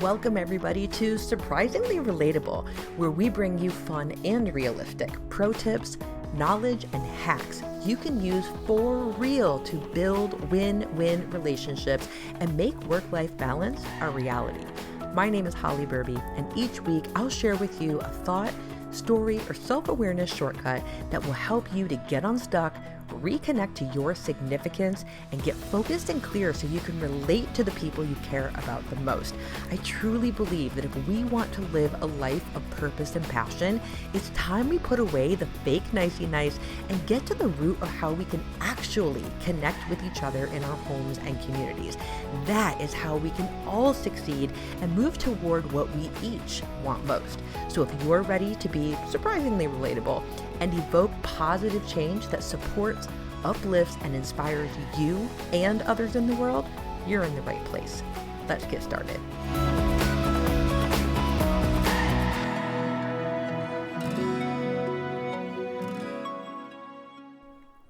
Welcome everybody to Surprisingly Relatable, where we bring you fun and realistic pro tips, knowledge, and hacks you can use for real to build win-win relationships and make work-life balance a reality. My name is Holly Burby, and each week I'll share with you a thought, story, or self-awareness shortcut that will help you to get unstuck, reconnect to your significance, and get focused and clear so you can relate to the people you care about the most. I truly believe that if we want to live a life of purpose and passion, it's time we put away the fake nicey nice and get to the root of how we can actually connect with each other in our homes and communities. That is how we can all succeed and move toward what we each want most. So if you're ready to be surprisingly relatable and evoke positive change that supports, uplifts, and inspires you and others in the world, you're in the right place. Let's get started.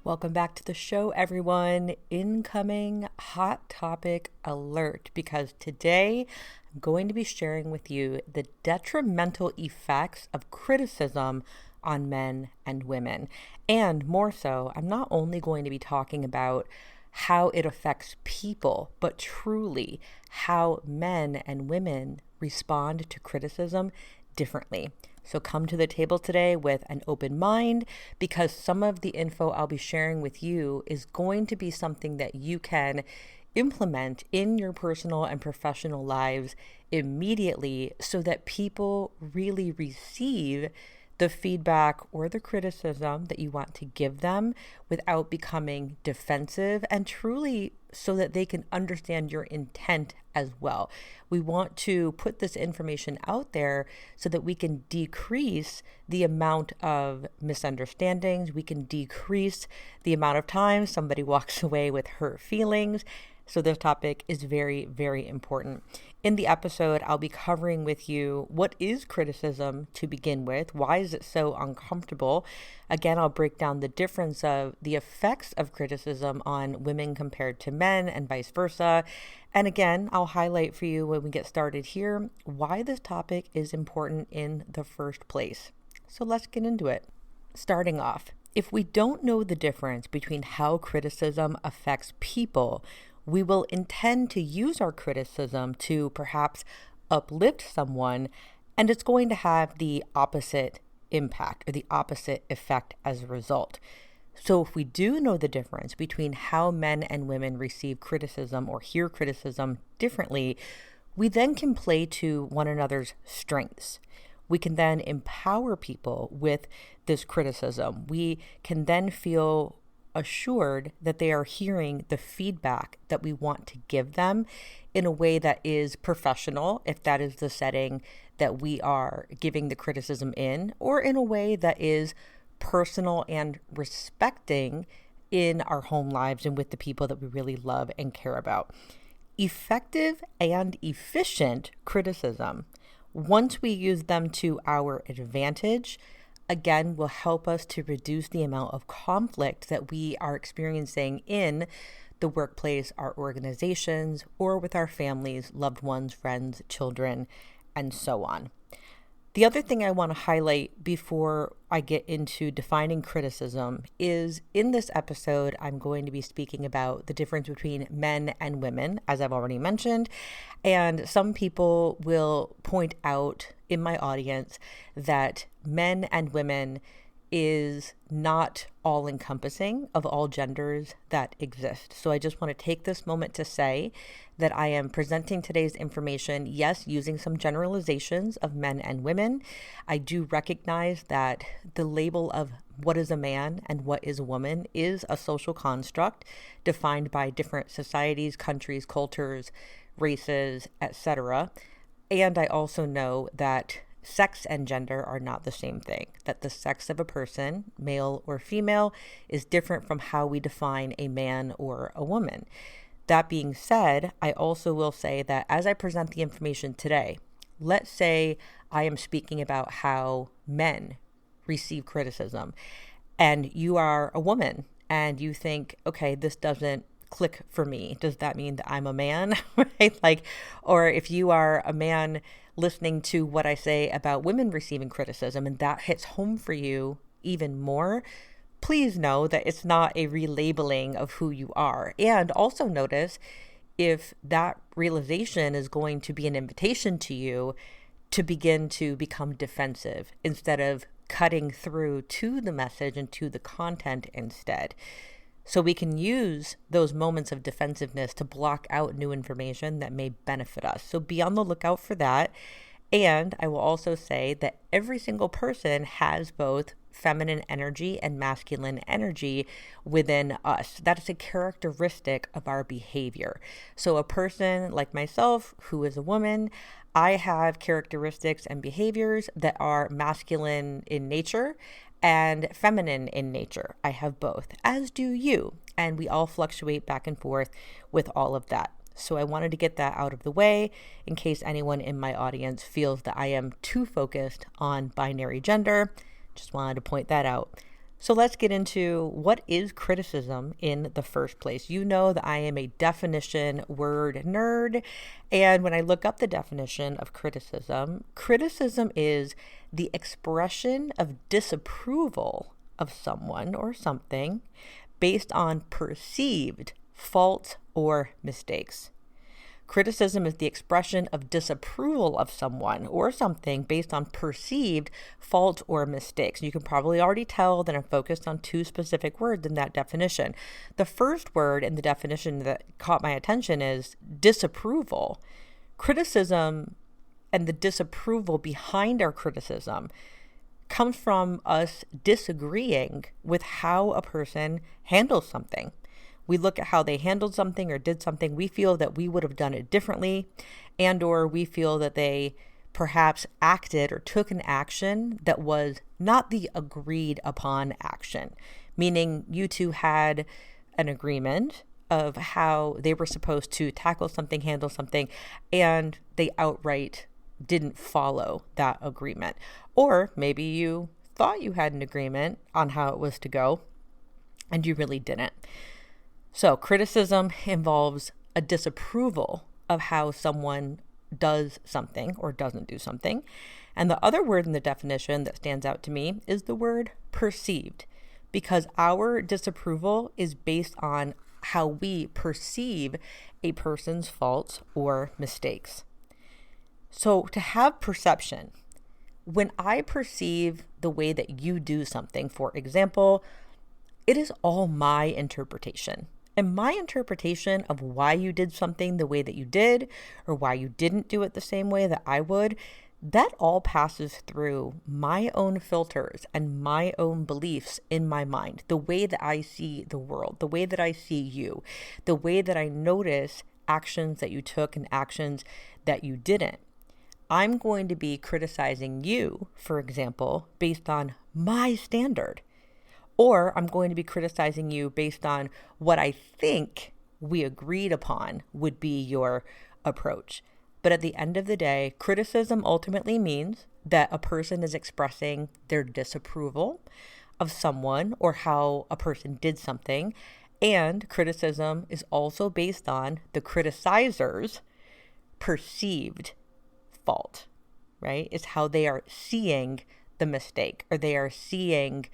Welcome back to the show, everyone. Incoming hot topic alert, because today I'm going to be sharing with you the detrimental effects of criticism on men and women. And more so, I'm not only going to be talking about how it affects people, but truly how men and women respond to criticism differently. So come to the table today with an open mind, because some of the info I'll be sharing with you is going to be something that you can implement in your personal and professional lives immediately so that people really receive the feedback or the criticism that you want to give them without becoming defensive, and truly so that they can understand your intent as well. We want to put this information out there so that we can decrease the amount of misunderstandings. We can decrease the amount of time somebody walks away with hurt feelings. So this topic is very, very important. In the episode, I'll be covering with you what is criticism to begin with, why is it so uncomfortable. Again, I'll break down the difference of the effects of criticism on women compared to men and vice versa. And again, I'll highlight for you when we get started here why this topic is important in the first place. So let's get into it. Starting off, if we don't know the difference between how criticism affects people, we will intend to use our criticism to perhaps uplift someone, and it's going to have the opposite impact or the opposite effect as a result. So if we do know the difference between how men and women receive criticism or hear criticism differently, we then can play to one another's strengths. We can then empower people with this criticism. We can then feel assured that they are hearing the feedback that we want to give them in a way that is professional, if that is the setting that we are giving the criticism in, or in a way that is personal and respecting in our home lives and with the people that we really love and care about. Effective and efficient criticism, once we use them to our advantage, again, will help us to reduce the amount of conflict that we are experiencing in the workplace, our organizations, or with our families, loved ones, friends, children, and so on. The other thing I want to highlight before I get into defining criticism is in this episode, I'm going to be speaking about the difference between men and women, as I've already mentioned. And some people will point out in my audience that men and women is not all encompassing of all genders that exist. So I just want to take this moment to say that I am presenting today's information, yes, using some generalizations of men and women. I do recognize that the label of what is a man and what is a woman is a social construct defined by different societies, countries, cultures, races, etc. And I also know that sex and gender are not the same thing, that the sex of a person, male or female, is different from how we define a man or a woman. That being said, I also will say that as I present the information today, let's say I am speaking about how men receive criticism, and you are a woman and you think, okay, this doesn't click for me. Does that mean that I'm a man? Right? Like, or if you are a man listening to what I say about women receiving criticism and that hits home for you even more, please know that it's not a relabeling of who you are. And also notice if that realization is going to be an invitation to you to begin to become defensive instead of cutting through to the message and to the content instead. So we can use those moments of defensiveness to block out new information that may benefit us. So be on the lookout for that. And I will also say that every single person has both feminine energy and masculine energy within us. That is a characteristic of our behavior. So a person like myself, who is a woman, I have characteristics and behaviors that are masculine in nature and feminine in nature. I have both, as do you. And we all fluctuate back and forth with all of that. So I wanted to get that out of the way in case anyone in my audience feels that I am too focused on binary gender. Just wanted to point that out. So let's get into what is criticism in the first place. You know that I am a definition word nerd. And when I look up the definition of criticism, criticism is the expression of disapproval of someone or something based on perceived faults or mistakes. Criticism is the expression of disapproval of someone or something based on perceived fault or mistakes. You can probably already tell that I'm focused on two specific words in that definition. The first word in the definition that caught my attention is disapproval. Criticism and the disapproval behind our criticism comes from us disagreeing with how a person handles something. We look at how they handled something or did something. We feel that we would have done it differently, and or we feel that they perhaps acted or took an action that was not the agreed upon action, meaning you two had an agreement of how they were supposed to tackle something, handle something, and they outright didn't follow that agreement. Or maybe you thought you had an agreement on how it was to go, and you really didn't. So criticism involves a disapproval of how someone does something or doesn't do something. And the other word in the definition that stands out to me is the word perceived, because our disapproval is based on how we perceive a person's faults or mistakes. So to have perception, when I perceive the way that you do something, for example, it is all my interpretation. And my interpretation of why you did something the way that you did, or why you didn't do it the same way that I would, that all passes through my own filters and my own beliefs in my mind, the way that I see the world, the way that I see you, the way that I notice actions that you took and actions that you didn't. I'm going to be criticizing you, for example, based on my standard. Or I'm going to be criticizing you based on what I think we agreed upon would be your approach. But at the end of the day, criticism ultimately means that a person is expressing their disapproval of someone or how a person did something. And criticism is also based on the criticizer's perceived fault, right? It's how they are seeing the mistake, or they are seeing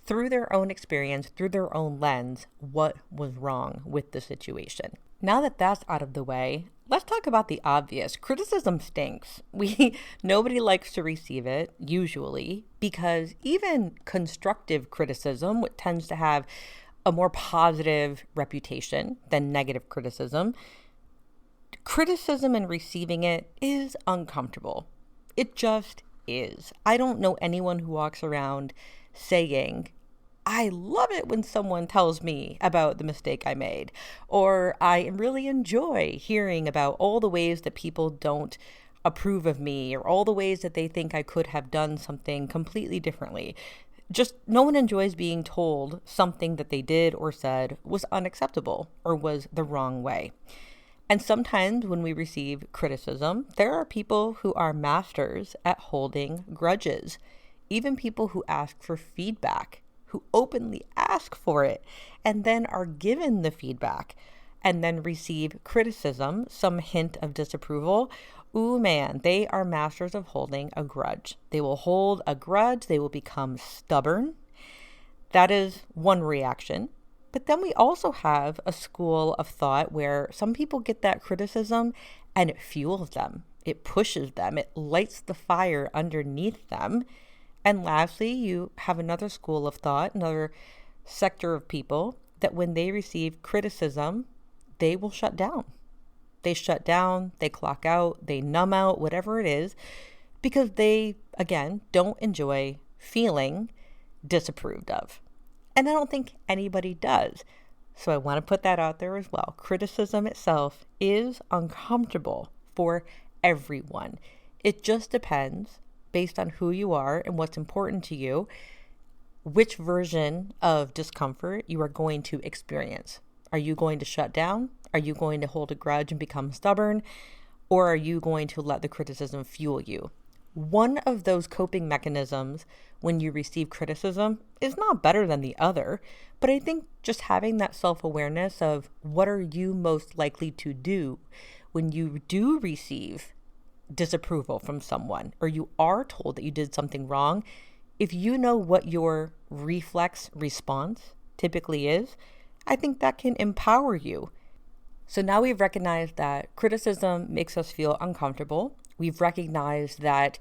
through their own experience, through their own lens, what was wrong with the situation. Now that that's out of the way, let's talk about the obvious. Criticism stinks. Nobody likes to receive it, usually, because even constructive criticism, which tends to have a more positive reputation than negative criticism, criticism and receiving it is uncomfortable. It just is. I don't know anyone who walks around saying, I love it when someone tells me about the mistake I made, or I really enjoy hearing about all the ways that people don't approve of me, or all the ways that they think I could have done something completely differently. Just no one enjoys being told something that they did or said was unacceptable or was the wrong way. And sometimes when we receive criticism, there are people who are masters at holding grudges, even people who ask for feedback, who openly ask for it and then are given the feedback and then receive criticism, some hint of disapproval, ooh man, they are masters of holding a grudge. They will hold a grudge. They will become stubborn. That is one reaction. But then we also have a school of thought where some people get that criticism and it fuels them. It pushes them. It lights the fire underneath them. And lastly, you have another school of thought, another sector of people that when they receive criticism, they will shut down. They shut down, they clock out, they numb out, whatever it is, because they, again, don't enjoy feeling disapproved of. And I don't think anybody does. So I want to put that out there as well. Criticism itself is uncomfortable for everyone. It just depends, based on who you are and what's important to you, which version of discomfort you are going to experience. Are you going to shut down? Are you going to hold a grudge and become stubborn? Or are you going to let the criticism fuel you? One of those coping mechanisms when you receive criticism is not better than the other, but I think just having that self-awareness of what are you most likely to do when you do receive disapproval from someone, or you are told that you did something wrong, if you know what your reflex response typically is, I think that can empower you. So now we've recognized that criticism makes us feel uncomfortable. We've recognized that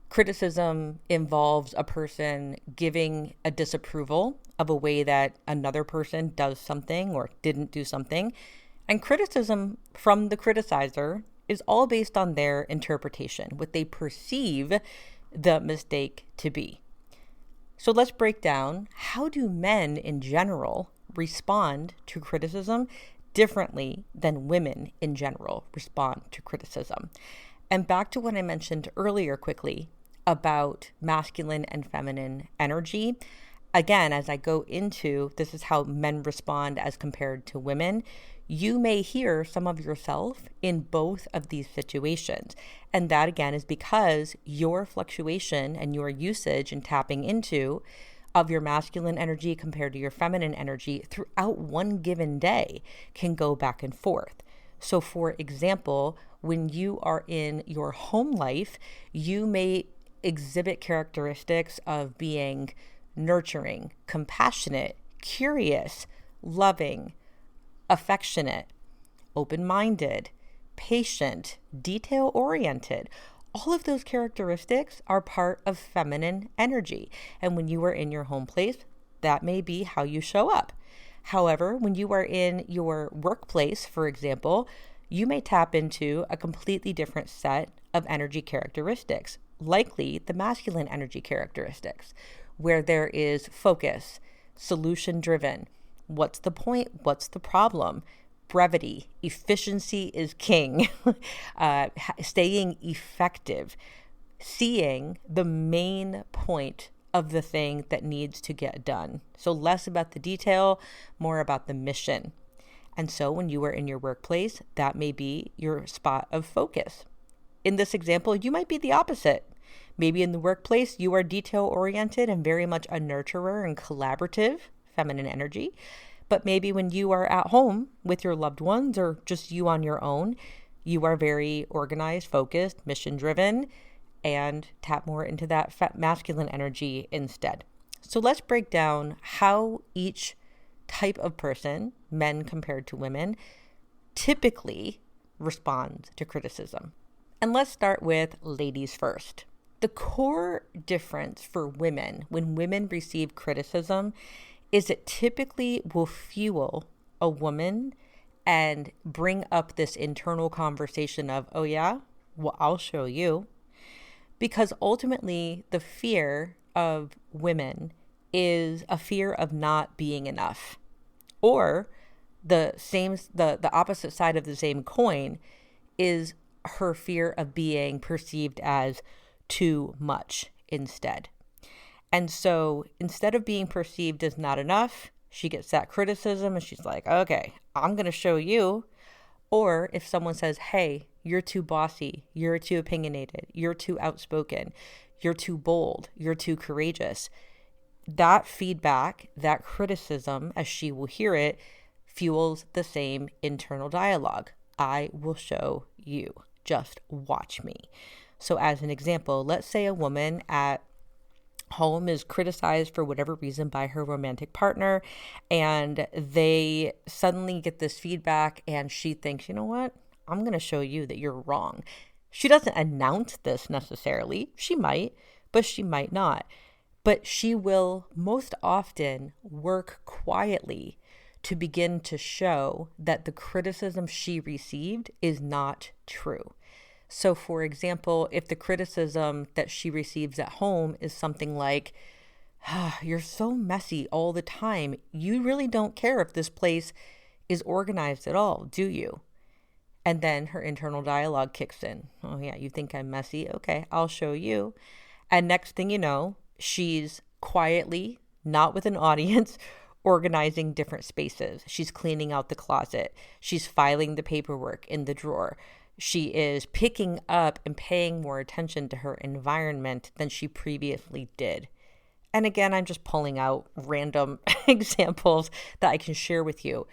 criticism involves a person giving a disapproval of a way that another person does something or didn't do something. And criticism from the criticizer is all based on their interpretation, what they perceive the mistake to be. So let's break down, how do men in general respond to criticism differently than women in general respond to criticism? And back to what I mentioned earlier quickly about masculine and feminine energy. Again, as I go into this is how men respond as compared to women, you may hear some of yourself in both of these situations. And that again is because your fluctuation and your usage and tapping into of your masculine energy compared to your feminine energy throughout one given day can go back and forth. So for example, when you are in your home life, you may exhibit characteristics of being nurturing, compassionate, curious, loving, affectionate, open-minded, patient, detail-oriented. All of those characteristics are part of feminine energy. And when you are in your home place, that may be how you show up. However, when you are in your workplace, for example, you may tap into a completely different set of energy characteristics, likely the masculine energy characteristics, where there is focus, solution-driven. What's the point? What's the problem? Brevity, efficiency is king, staying effective, seeing the main point of the thing that needs to get done. So less about the detail, more about the mission. And so when you are in your workplace, that may be your spot of focus. In this example, you might be the opposite. Maybe in the workplace, you are detail-oriented and very much a nurturer and collaborative, feminine energy. But maybe when you are at home with your loved ones or just you on your own, you are very organized, focused, mission-driven, and tap more into that masculine energy instead. So let's break down how each type of person, men compared to women, typically responds to criticism. And let's start with ladies first. The core difference for women when women receive criticism is it typically will fuel a woman and bring up this internal conversation of, oh yeah, well, I'll show you. Because ultimately the fear of women is a fear of not being enough. Or the opposite side of the same coin is her fear of being perceived as too much instead. And so instead of being perceived as not enough, she gets that criticism and she's like, okay, I'm going to show you. Or if someone says, hey, you're too bossy, you're too opinionated, you're too outspoken, you're too bold, you're too courageous, that feedback, that criticism, as she will hear it, fuels the same internal dialogue. I will show you. Just watch me. So as an example, let's say a woman at home is criticized for whatever reason by her romantic partner, and they suddenly get this feedback and she thinks, you know what? I'm going to show you that you're wrong. She doesn't announce this necessarily. She might, but she might not. But she will most often work quietly to begin to show that the criticism she received is not true. So, for example, if the criticism that she receives at home is something like, you're so messy all the time, you really don't care if this place is organized at all, do you? And then her internal dialogue kicks in. Oh, yeah, you think I'm messy? Okay, I'll show you. And next thing you know, she's quietly, not with an audience, organizing different spaces. She's cleaning out the closet. She's filing the paperwork in the drawer. She is picking up and paying more attention to her environment than she previously did. And again, I'm just pulling out random examples that I can share with you.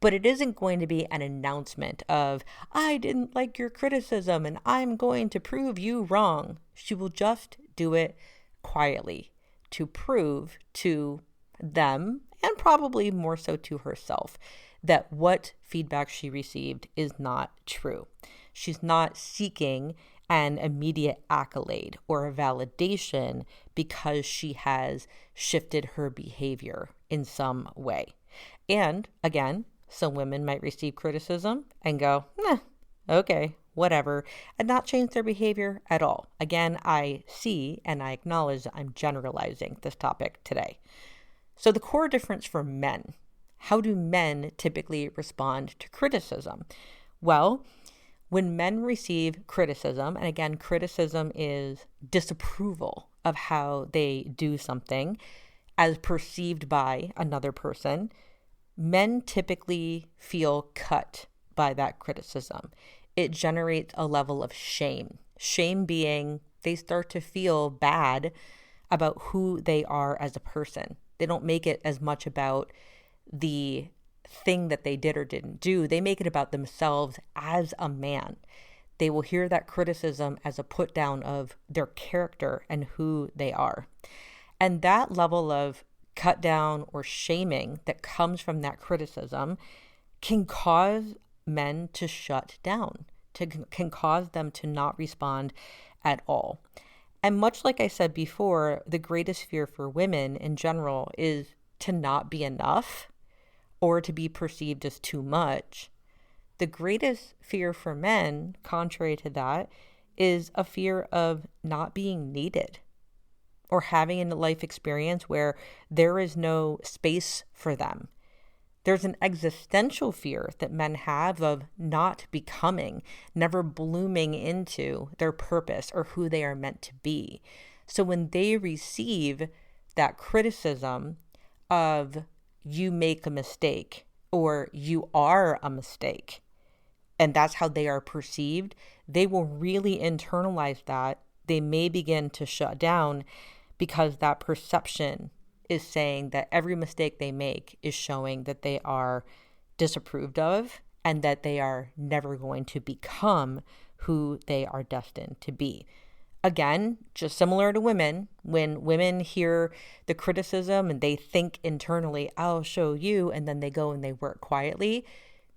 But it isn't going to be an announcement of, I didn't like your criticism and I'm going to prove you wrong. She will just do it quietly to prove to them, and probably more so to herself, that what feedback she received is not true. She's not seeking an immediate accolade or a validation because she has shifted her behavior in some way. And again, some women might receive criticism and go, okay, whatever, and not change their behavior at all. Again, I see and I acknowledge that I'm generalizing this topic today. So the core difference for men, how do men typically respond to criticism? Well, when men receive criticism, and again, criticism is disapproval of how they do something as perceived by another person, men typically feel cut by that criticism. It generates a level of shame. Shame being they start to feel bad about who they are as a person. They don't make it as much about the thing that they did or didn't do. They make it about themselves as a man. They will hear that criticism as a put down of their character and who they are. And that level of cut down or shaming that comes from that criticism can cause men to shut down, can cause them to not respond at all. And much like I said before, the greatest fear for women in general is to not be enough or to be perceived as too much. The greatest fear for men, contrary to that, is a fear of not being needed or having a life experience where there is no space for them. There's an existential fear that men have of not becoming, never blooming into their purpose or who they are meant to be. So when they receive that criticism of you make a mistake or you are a mistake, and that's how they are perceived, they will really internalize that. They may begin to shut down because that perception is saying that every mistake they make is showing that they are disapproved of and that they are never going to become who they are destined to be. Again, just similar to women, when women hear the criticism and they think internally, I'll show you, and then they go and they work quietly,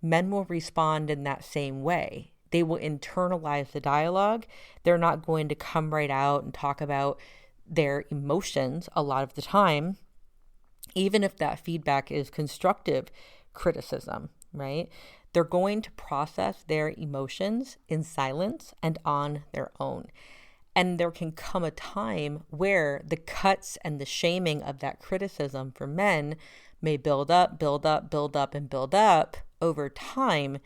men will respond in that same way. They will internalize the dialogue. They're not going to come right out and talk about their emotions a lot of the time, even if that feedback is constructive criticism, right? They're going to process their emotions in silence and on their own. And there can come a time where the cuts and the shaming of that criticism for men may build up, build up, build up, and build up over time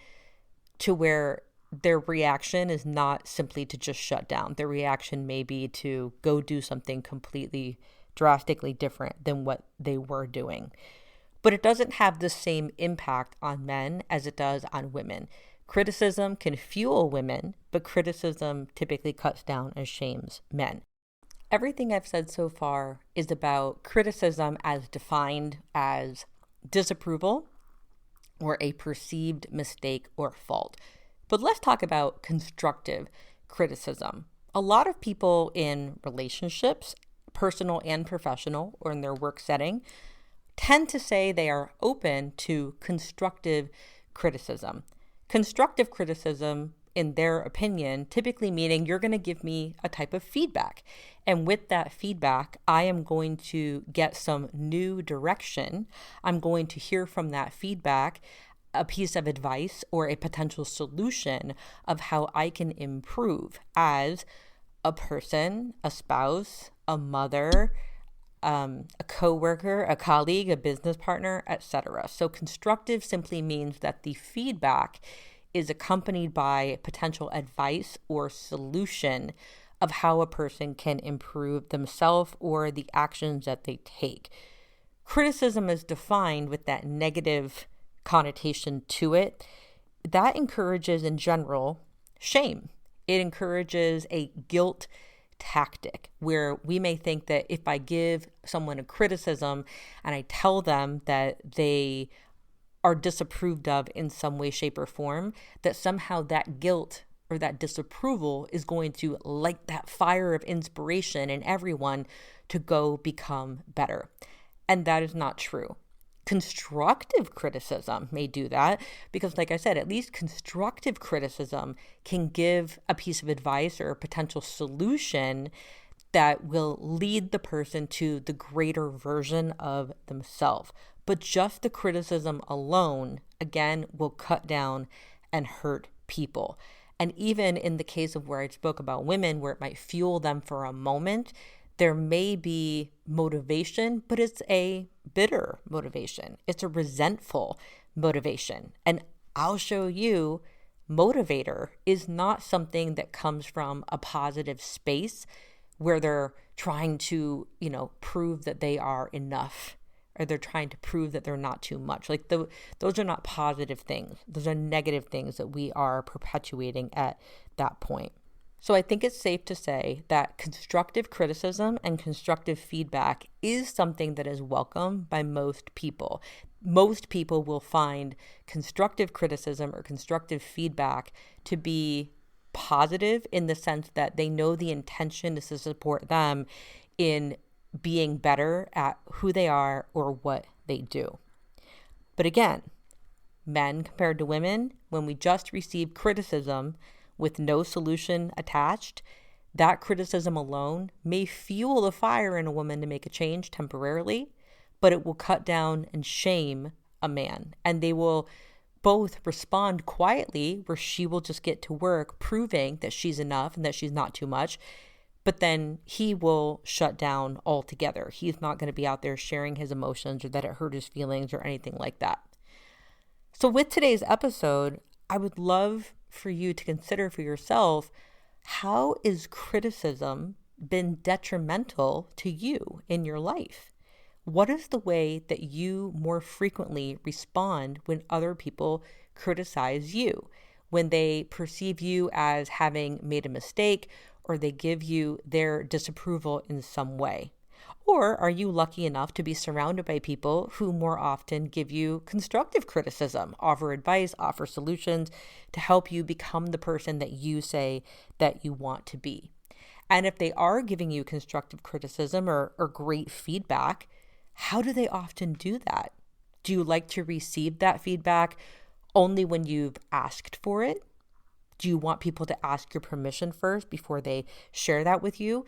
to where their reaction is not simply to just shut down. Their reaction may be to go do something completely drastically different than what they were doing. But it doesn't have the same impact on men as it does on women. Criticism can fuel women, but criticism typically cuts down and shames men. Everything I've said so far is about criticism as defined as disapproval or a perceived mistake or fault. But let's talk about constructive criticism. A lot of people in relationships, personal and professional, or in their work setting, tend to say they are open to constructive criticism. Constructive criticism, in their opinion, typically meaning you're going to give me a type of feedback. And with that feedback, I am going to get some new direction. I'm going to hear from that feedback a piece of advice or a potential solution of how I can improve as a person, a spouse, a mother, a coworker, a colleague, a business partner, etc. So constructive simply means that the feedback is accompanied by potential advice or solution of how a person can improve themselves or the actions that they take. Criticism is defined with that negative connotation to it. That encourages, in general, shame. It encourages a guilt tactic where we may think that if I give someone a criticism and I tell them that they are disapproved of in some way, shape, or form, that somehow that guilt or that disapproval is going to light that fire of inspiration in everyone to go become better. And that is not true. Constructive criticism may do that because, like I said, at least constructive criticism can give a piece of advice or a potential solution that will lead the person to the greater version of themselves. But just the criticism alone, again, will cut down and hurt people. And even in the case of where I spoke about women, where it might fuel them for a moment, there may be motivation, but it's a bitter motivation. It's a resentful motivation. And I'll show you, motivator is not something that comes from a positive space where they're trying to, prove that they are enough, or they're trying to prove that they're not too much. Like those are not positive things. Those are negative things that we are perpetuating at that point. So I think it's safe to say that constructive criticism and constructive feedback is something that is welcome by most people. Most people will find constructive criticism or constructive feedback to be positive in the sense that they know the intention is to support them in being better at who they are or what they do. But again, men compared to women, when we just receive criticism with no solution attached, that criticism alone may fuel the fire in a woman to make a change temporarily, but it will cut down and shame a man. And they will both respond quietly, where she will just get to work proving that she's enough and that she's not too much. But then he will shut down altogether. He's not going to be out there sharing his emotions or that it hurt his feelings or anything like that. So with today's episode, I would love for you to consider for yourself, how is criticism been detrimental to you in your life? What is the way that you more frequently respond when other people criticize you, when they perceive you as having made a mistake, or they give you their disapproval in some way? Or are you lucky enough to be surrounded by people who more often give you constructive criticism, offer advice, offer solutions to help you become the person that you say that you want to be? And if they are giving you constructive criticism or great feedback, how do they often do that? Do you like to receive that feedback only when you've asked for it? Do you want people to ask your permission first before they share that with you?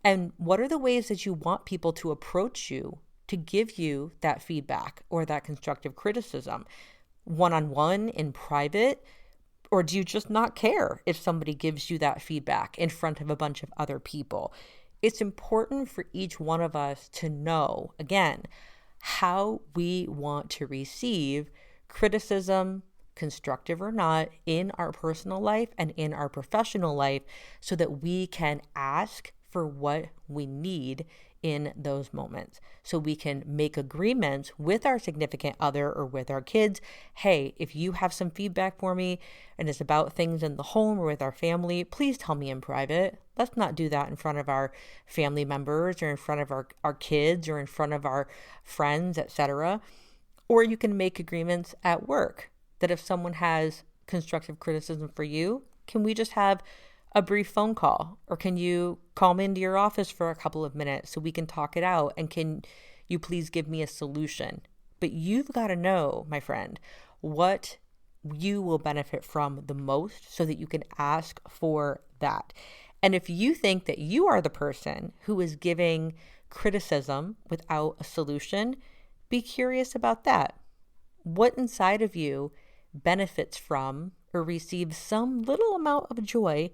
And what are the ways that you want people to approach you to give you that feedback or that constructive criticism? One-on-one, in private? Or do you just not care if somebody gives you that feedback in front of a bunch of other people? It's important for each one of us to know, again, how we want to receive criticism, constructive or not, in our personal life and in our professional life, so that we can ask for what we need in those moments. So we can make agreements with our significant other or with our kids. Hey, if you have some feedback for me and it's about things in the home or with our family, please tell me in private. Let's not do that in front of our family members or in front of our kids or in front of our friends, etc. Or you can make agreements at work that if someone has constructive criticism for you, can we just have a brief phone call? Or can you call me into your office for a couple of minutes so we can talk it out? And can you please give me a solution? But you've got to know, my friend, what you will benefit from the most so that you can ask for that. And if you think that you are the person who is giving criticism without a solution, be curious about that. What inside of you benefits from or receives some little amount of joy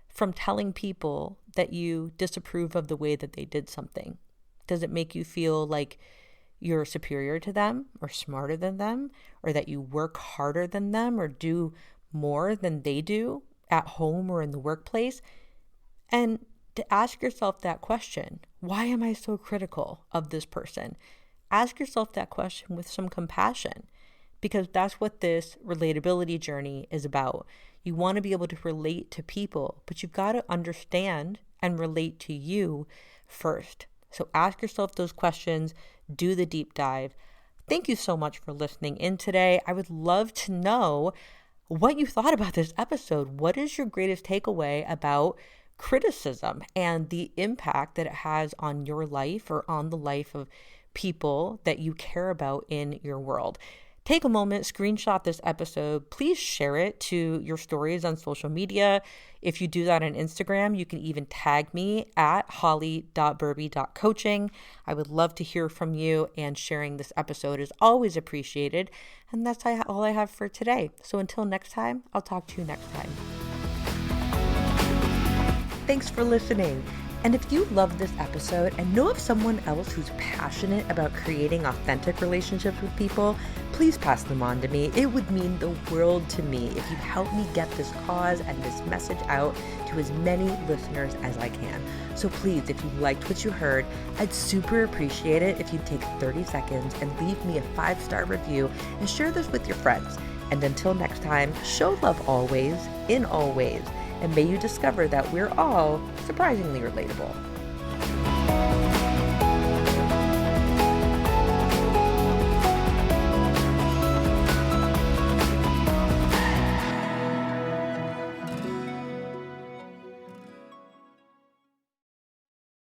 from telling people that you disapprove of the way that they did something? Does it make you feel like you're superior to them or smarter than them, or that you work harder than them or do more than they do at home or in the workplace? And to ask yourself that question, why am I so critical of this person? Ask yourself that question with some compassion, because that's what this relatability journey is about. You want to be able to relate to people, but you've got to understand and relate to you first. So ask yourself those questions, do the deep dive. Thank you so much for listening in today. I would love to know what you thought about this episode. What is your greatest takeaway about criticism and the impact that it has on your life or on the life of people that you care about in your world? Take a moment, screenshot this episode. Please share it to your stories on social media. If you do that on Instagram, you can even tag me at holly.burby.coaching. I would love to hear from you, and sharing this episode is always appreciated. And that's all I have for today. So until next time, I'll talk to you next time. Thanks for listening. And if you love this episode and know of someone else who's passionate about creating authentic relationships with people, please pass them on to me. It would mean the world to me if you'd help me get this cause and this message out to as many listeners as I can. So please, if you liked what you heard, I'd super appreciate it if you'd take 30 seconds and leave me a 5-star review and share this with your friends. And until next time, show love always, in all ways. And may you discover that we're all surprisingly relatable.